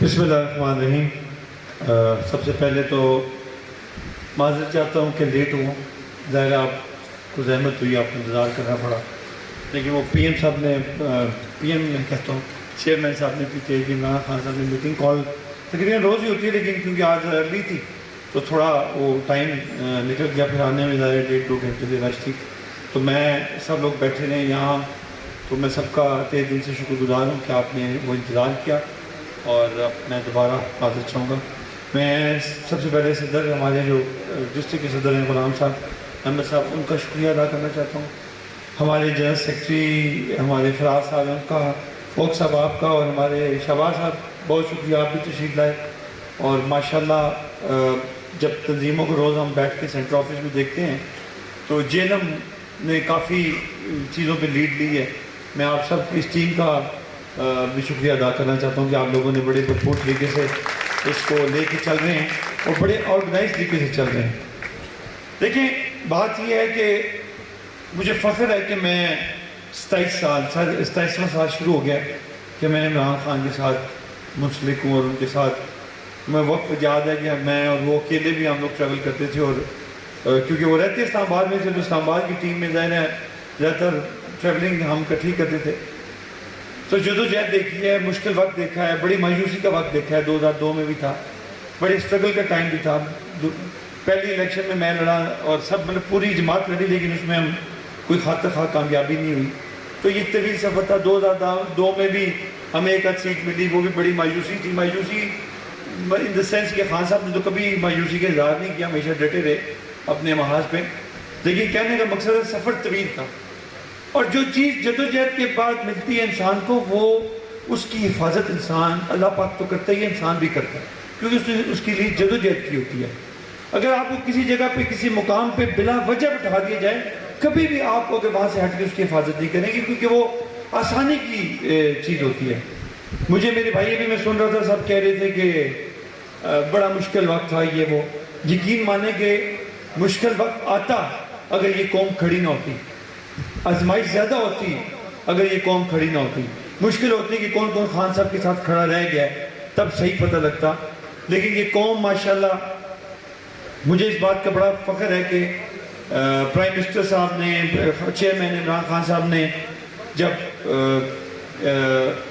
بسم اللہ الرحمن الرحیم۔ سب سے پہلے تو معذرت چاہتا ہوں کہ لیٹ ہوں، ظاہر آپ کو زحمت ہوئی، آپ کو انتظار کرنا پڑا، لیکن وہ پی ایم صاحب نے میں کہتا ہوں چیئرمین صاحب نے پیچھے کہ عمران خان صاحب نے میٹنگ کال تقریباً روز ہی ہوتی ہے، لیکن کیونکہ آج ارلی تھی تو تھوڑا وہ ٹائم نکل گیا، پھر آنے میں ظاہر 1.5-2 گھنٹے سے رش تھی، تو میں سب لوگ بیٹھے رہے یہاں، تو میں سب کا تہہ دل سے شکر گزار ہوں کہ آپ نے وہ انتظار کیا، اور میں دوبارہ معذرت چاہوں گا۔ میں سب سے پہلے صدر ہمارے جو ڈسٹرکٹ کے صدر ہیں غلام صاحب احمد صاحب، ان کا شکریہ ادا کرنا چاہتا ہوں، ہمارے جنرل سیکرٹری ہمارے فراز صاحب ان کا، فوق صاحب آپ کا، اور ہمارے شہباز صاحب بہت شکریہ، آپ بھی تشریف لائے، اور ماشاءاللہ جب تنظیموں کو روز ہم بیٹھ کے سینٹر آفس میں دیکھتے ہیں تو جینم نے کافی چیزوں پہ لیڈ لی ہے۔ میں آپ سب کی اس ٹیم کا بھی شکریہ ادا کرنا چاہتا ہوں کہ آپ لوگوں نے بڑے بھرپور طریقے سے اس کو لے کے چل رہے ہیں اور بڑے آرگنائز طریقے سے چل رہے ہیں۔ دیکھیں بات یہ ہے کہ مجھے فخر ہے کہ میں 27واں سال شروع ہو گیا کہ میں عمران خان کے ساتھ منسلک ہوں، اور ان کے ساتھ میں وقت یاد ہے کہ میں اور وہ اکیلے بھی ہم لوگ ٹریول کرتے تھے، اور کیونکہ وہ رہتے اسلام آباد میں تھے تو اسلام آباد کی ٹیم میں ظاہر ہے زیادہ تر ٹریولنگ ہم کٹھی کرتے تھے، تو جدوجہد دیکھی ہے، مشکل وقت دیکھا ہے، بڑی مایوسی کا وقت دیکھا ہے، 2002 میں بھی تھا، بڑے اسٹرگل کا ٹائم بھی تھا، پہلی الیکشن میں لڑا اور سب مطلب پوری جماعت لڑی، لیکن اس میں ہم کوئی خاطر خواہ کامیابی نہیں ہوئی، تو یہ طویل سفر تھا۔ 2002 میں بھی ہمیں ایک آدھ سیٹ ملی، وہ بھی بڑی مایوسی تھی، مایوسی ان دا سینس کہ خان صاحب نے تو کبھی مایوسی کا اظہار نہیں کیا، ہمیشہ ڈٹے رہے اپنے محاذ پہ، لیکن کہنے کا مقصد ہے سفر طویل تھا، اور جو چیز جدوجہد کے بعد ملتی ہے انسان کو، وہ اس کی حفاظت انسان اللہ پاک تو کرتا ہی ہے، انسان بھی کرتا ہے، کیونکہ اس نے اس کے لیے جدوجہد کی ہوتی ہے۔ اگر آپ کو کسی جگہ پہ کسی مقام پہ بلا وجہ بٹھا دیا جائے، کبھی بھی آپ کو اگر وہاں سے ہٹ کے اس کی حفاظت نہیں کریں گے، کیونکہ وہ آسانی کی چیز ہوتی ہے۔ مجھے میرے بھائی بھی میں سن رہا تھا، سب کہہ رہے تھے کہ بڑا مشکل وقت تھا یہ وہ، یقین مانے کہ مشکل وقت آتا اگر یہ قوم کھڑی نہ ہوتی، آزمائش زیادہ ہوتی اگر یہ قوم کھڑی نہ ہوتی، مشکل ہوتی کہ کون کون خان صاحب کے ساتھ کھڑا رہ گیا ہے، تب صحیح پتہ لگتا، لیکن یہ قوم ماشاءاللہ، مجھے اس بات کا بڑا فخر ہے کہ پرائم منسٹر صاحب نے، چیئرمین عمران خان صاحب نے جب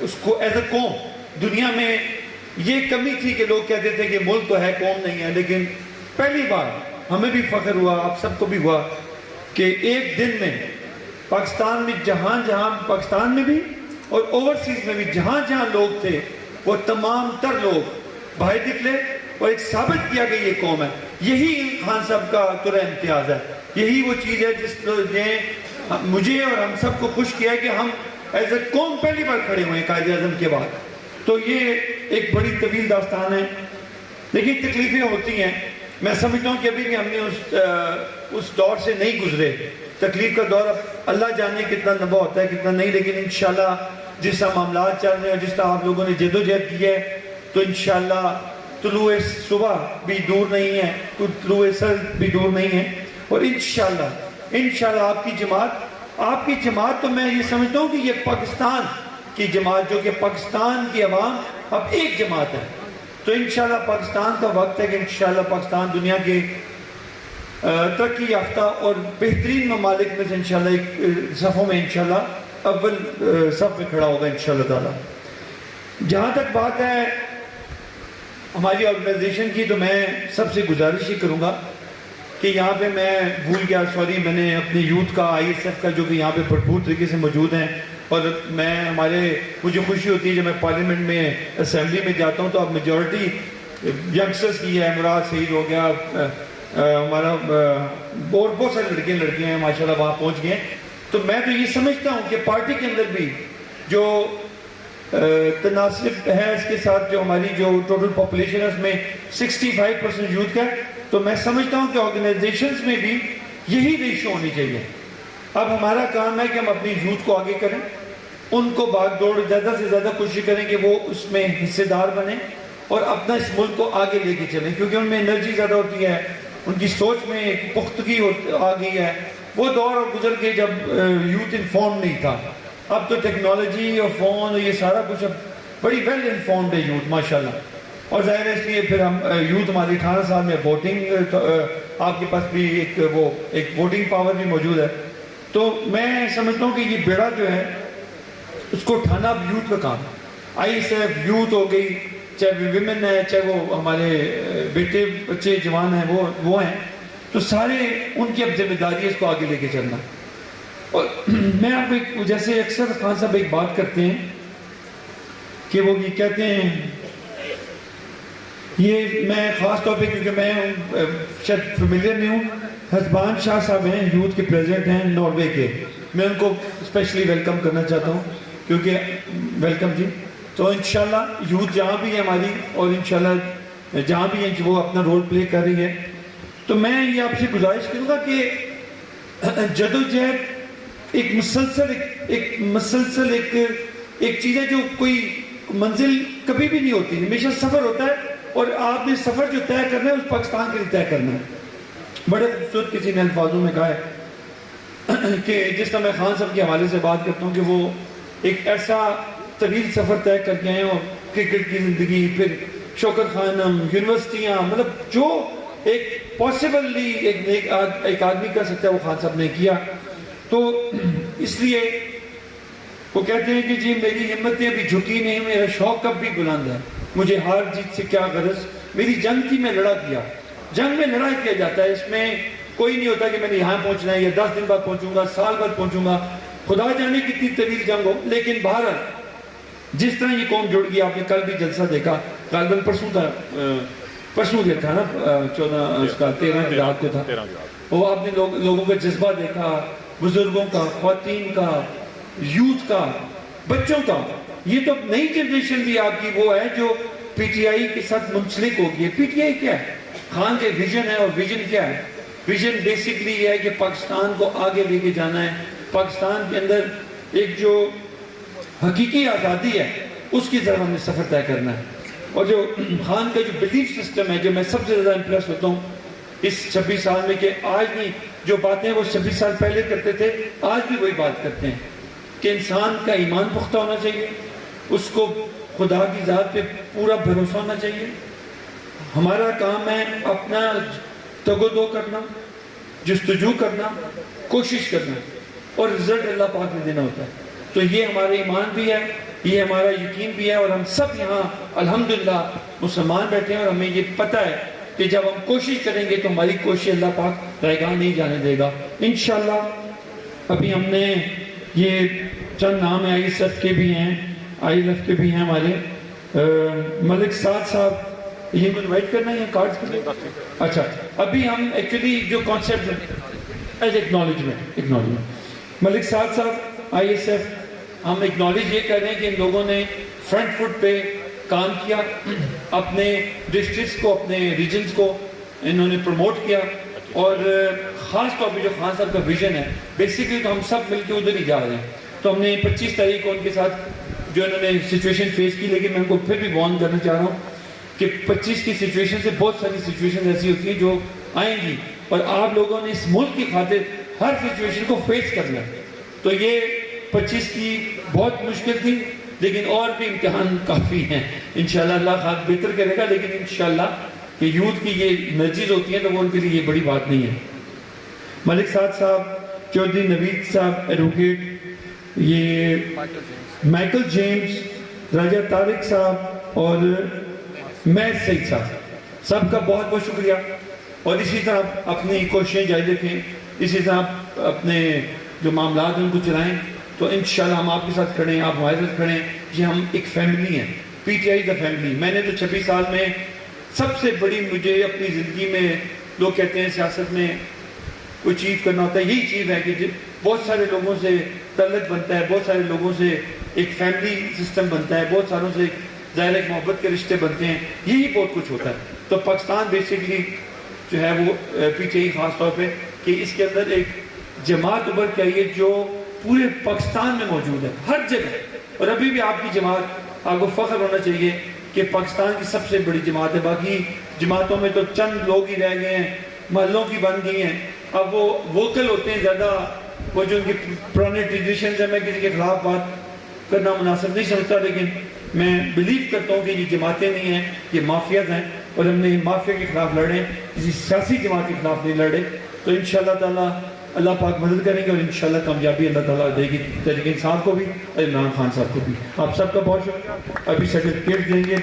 اس کو ایز اے قوم، دنیا میں یہ کمی تھی کہ لوگ کہتے تھے کہ ملک تو ہے قوم نہیں ہے، لیکن پہلی بار ہمیں بھی فخر ہوا، آپ سب کو بھی ہوا کہ ایک دن میں پاکستان میں جہاں پاکستان میں بھی اور اوورسیز میں بھی جہاں لوگ تھے، وہ تمام تر لوگ باہر نکلے اور ایک ثابت کیا کہ یہ قوم ہے۔ یہی خان صاحب کا ترہ امتیاز ہے، یہی وہ چیز ہے جس نے مجھے اور ہم سب کو خوش کیا ہے کہ ہم ایز اے قوم پہلی بار کھڑے ہوئے ہیں قائد اعظم کے بعد، تو یہ ایک بڑی طویل داستان ہے، لیکن تکلیفیں ہوتی ہیں۔ میں سمجھتا ہوں کہ ابھی بھی ہم نے اس دور سے نہیں گزرے، تکلیف کا دور اللہ جانے کتنا لمبا ہوتا ہے کتنا نہیں، لیکن انشاءاللہ جس طرح معاملات چل رہے ہیں اور جس طرح آپ لوگوں نے جدوجہد کی ہے، تو انشاءاللہ طلوع صبح بھی دور نہیں ہے، تو طلوع سر بھی دور نہیں ہے، اور انشاءاللہ آپ کی جماعت تو میں یہ سمجھتا ہوں کہ یہ پاکستان کی جماعت، جو کہ پاکستان کی عوام اب ایک جماعت ہے، تو انشاءاللہ پاکستان کا وقت ہے کہ انشاءاللہ پاکستان دنیا کے ترقی یافتہ اور بہترین ممالک میں سے انشاءاللہ ایک صفوں میں انشاءاللہ اول صف میں کھڑا ہوگا انشاءاللہ تعالی۔ جہاں تک بات ہے ہماری آرگنائزیشن کی، تو میں سب سے گزارش ہی کروں گا کہ یہاں پہ میں بھول گیا، سوری، میں نے اپنے یوتھ کا ISF کا جو کہ یہاں پہ بھرپور طریقے سے موجود ہیں، اور مجھے خوشی ہوتی ہے جب میں پارلیمنٹ میں اسمبلی میں جاتا ہوں تو اب میجورٹی ینگسٹرز کی ہے، مراد سعید ہو گیا، ہمارا بہت سارے لڑکیاں ہیں ماشاءاللہ وہاں پہنچ گئے، تو میں تو یہ سمجھتا ہوں کہ پارٹی کے اندر بھی جو تناسب ہے اس کے ساتھ، جو ہماری جو ٹوٹل پاپولیشن ہے اس میں 65% یوتھ کا ہے، تو میں سمجھتا ہوں کہ آرگنائزیشنز میں بھی یہی ریشو ہونی چاہیے۔ اب ہمارا کام ہے کہ ہم اپنی یوتھ کو آگے کریں، ان کو بھاگ دوڑ زیادہ سے زیادہ کوشش کریں کہ وہ اس میں حصے دار بنیں اور اپنا اس ملک کو آگے لے کے چلیں، کیونکہ ان میں انرجی زیادہ ہوتی ہے، ان کی سوچ میں ایک پختگی آ گئی ہے۔ وہ دور اور گزر کے جب یوتھ انفارم نہیں تھا، اب تو ٹیکنالوجی اور فون اور یہ سارا کچھ اب بڑی ویل انفارمڈ ہے یوتھ ماشاءاللہ. اور ظاہر ہے اس لیے پھر ہم یوتھ ہماری 18 سال میں ووٹنگ آپ کے پاس بھی ایک ووٹنگ پاور بھی موجود ہے. تو میں سمجھتا ہوں کہ یہ بیڑا جو ہے اس کو اٹھانا اب یوتھ کا کام ہے. آئی ایس ایف یوتھ ہو گئی, چاہے ویمن ہے, چاہے وہ ہمارے بیٹے بچے جوان ہیں وہ ہیں, تو سارے ان کی اب ذمہ داری ہے اس کو آگے لے کے چلنا. اور میں آپ کو جیسے اکثر خان صاحب ایک بات کرتے ہیں کہ وہ یہ کہتے ہیں, یہ میں خاص طور پہ کیونکہ میں شاید فیملیئر نہیں ہوں, حسبان شاہ صاحب ہیں یوتھ کے پریزیڈنٹ ہیں ناروے کے, میں ان کو اسپیشلی ویلکم کرنا چاہتا ہوں کیونکہ ویلکم جی. تو انشاءاللہ یوتھ جہاں بھی ہے ہماری اور انشاءاللہ جہاں بھی ہیں وہ اپنا رول پلے کر رہی ہے. تو میں یہ آپ سے گزارش کروں گا کہ جدوجہد ایک مسلسل ایک چیز ہے جو کوئی منزل کبھی بھی نہیں ہوتی, ہمیشہ سفر ہوتا ہے, اور آپ نے سفر جو طے کرنا ہے اس پاکستان کے لیے طے کرنا ہے. بڑے خوبصورت کسی نے الفاظوں میں کہا ہے کہ جس طرح میں خان صاحب کے حوالے سے بات کرتا ہوں کہ وہ ایک ایسا طویل سفر طے کر کے آئے, اور کرکٹ کی زندگی, پھر شوکت خانم, یونیورسٹیاں, مطلب جو ایک پاسبلی ایک آدمی کر سکتا ہے وہ خان صاحب نے کیا. تو اس لیے وہ کہتے ہیں کہ جی میری ہمتیں ابھی جھکی نہیں, میرا شوق اب بھی بلند ہے, مجھے ہار جیت سے کیا غرض, میری جنگ تھی میں لڑا کیا. جنگ میں لڑائی کیا جاتا ہے, اس میں کوئی نہیں ہوتا کہ میں نے یہاں پہنچنا ہے یا 10 دن بعد پہنچوں گا, سال بعد پہنچوں گا, خدا جانے کتنی طویل جنگ ہو. لیکن بہرحال جس طرح یہ قوم جڑ گئی, آپ نے کل بھی جلسہ دیکھا, غالباً پرسوں تھا نا 13 کی رات کو تھا, وہ آپ نے لوگوں کا جذبہ دیکھا, بزرگوں کا, خواتین کا, یوتھ کا, بچوں کا. یہ تو نئی جنریشن بھی آپ کی وہ ہے جو پی ٹی آئی کے ساتھ منسلک ہوگی. پی ٹی آئی کیا ہے؟ خان کے ویژن ہے, اور ویژن کیا ہے؟ ویژن بیسکلی یہ ہے کہ پاکستان کو آگے لے کے جانا ہے, پاکستان کے اندر ایک جو حقیقی آزادی ہے اس کی طرف ہم نے سفر طے کرنا ہے. اور جو خان کا جو بلیف سسٹم ہے, جو میں سب سے زیادہ امپریس ہوتا ہوں اس 26 سال میں, کہ آج بھی جو باتیں وہ 26 سال پہلے کرتے تھے آج بھی وہی بات کرتے ہیں کہ انسان کا ایمان پختہ ہونا چاہیے, اس کو خدا کی ذات پہ پورا بھروسہ ہونا چاہیے. ہمارا کام ہے اپنا تگ و دو کرنا, جستجو کرنا, کوشش کرنا, اور رزلٹ اللہ پاک نے دینا ہوتا ہے. تو یہ ہمارا ایمان بھی ہے, یہ ہمارا یقین بھی ہے, اور ہم سب یہاں الحمدللہ مسلمان بیٹھے ہیں, اور ہمیں یہ پتہ ہے کہ جب ہم کوشش کریں گے تو ہماری کوشش اللہ پاک رائیگاں نہیں جانے دے گا انشاءاللہ. ابھی ہم نے یہ چند نام آئی ایس ایف کے بھی ہیں, آئی ایل ایف کے بھی ہیں ہمارے, ملک سعد صاحب, یہ کو انوائٹ کرنا ہے یا کارڈز کرنا؟ اچھا, ابھی ہم ایکچولی جو کانسیپٹ ایز اکنالجمنٹ, ملک سعد صاحب آئی ایس ایف, ہم اکنالج یہ کر رہے ہیں کہ ان لوگوں نے فرنٹ فٹ پہ کام کیا, اپنے ڈسٹرکٹس کو, اپنے ریجنز کو انہوں نے پروموٹ کیا, اور خاص طور پہ جو خان صاحب کا ویژن ہے بیسیکلی تو ہم سب مل کے ادھر ہی جا رہے ہیں. تو ہم نے 25 تاریخ کو ان کے ساتھ جو انہوں نے سچویشن فیس کی, لیکن میں ان کو پھر بھی وارن کرنا چاہ رہا ہوں کہ 25 کی سچویشن سے بہت ساری سچویشن ایسی ہوتی ہیں جو آئیں گی, اور آپ لوگوں نے اس ملک کی خاطر ہر سچویشن کو فیس کرنا ہے. تو یہ 25 کی بہت مشکل تھی, لیکن اور بھی امتحان کافی ہیں. انشاءاللہ اللہ خاص بہتر کرے گا, لیکن انشاءاللہ کہ یوتھ کی یہ انرجیز ہوتی ہیں تو وہ ان کے لیے یہ بڑی بات نہیں ہے. ملک سعد صاحب, چودھری نوید صاحب ایڈوکیٹ, یہ مائیکل جیمز, راجہ طارق صاحب اور محض سعید صاحب, سب کا بہت بہت شکریہ. اور اسی طرح اپنی کوششیں جاری رکھیں, اسی طرح اپنے جو معاملات ہیں ان کو چلائیں. تو انشاءاللہ ہم آپ کے ساتھ کھڑے ہیں, آپ ہمارے ساتھ کھڑے ہیں. یہ ہم ایک فیملی ہیں, P T I the family. میں نے تو 26 سال میں سب سے بڑی مجھے اپنی زندگی میں, لوگ کہتے ہیں سیاست میں کوئی چیز کرنا ہوتا ہے, یہی چیز ہے کہ بہت سارے لوگوں سے تعلق بنتا ہے, بہت سارے لوگوں سے ایک فیملی سسٹم بنتا ہے, بہت ساروں سے ظاہر ایک محبت کے رشتے بنتے ہیں, یہی بہت کچھ ہوتا ہے. تو پاکستان بیسکلی جو ہے وہ پی ٹی آئی خاص طور پہ کہ اس کے اندر ایک جماعت ابھر کے آئی ہے جو پورے پاکستان میں موجود ہے ہر جگہ. اور ابھی بھی آپ کی جماعت, آپ کو فخر ہونا چاہیے کہ پاکستان کی سب سے بڑی جماعت ہے. باقی جماعتوں میں تو چند لوگ ہی رہ گئے ہیں, محلوں کی بن گئی ہیں. اب وہ ووکل ہوتے ہیں زیادہ, وہ جو ان کی پرانے ٹریڈیشنز ہیں. میں کسی کے خلاف بات کرنا مناسب نہیں سمجھتا, لیکن میں بلیو کرتا ہوں کہ یہ جماعتیں نہیں ہیں، یہ مافیاز ہیں، اور ہم نے مافیا کے خلاف لڑے، کسی سیاسی جماعت کے خلاف نہیں لڑے. تو انشاءاللہ تعالیٰ اللہ پاک مدد کریں گے، اور انشاءاللہ کامیابی اللہ تعالیٰ دے گی تحریک انصاف کو بھی اور عمران خان صاحب کو بھی. آپ سب کا بہت شکریہ. ابھی سرٹیفکیٹ دیں گے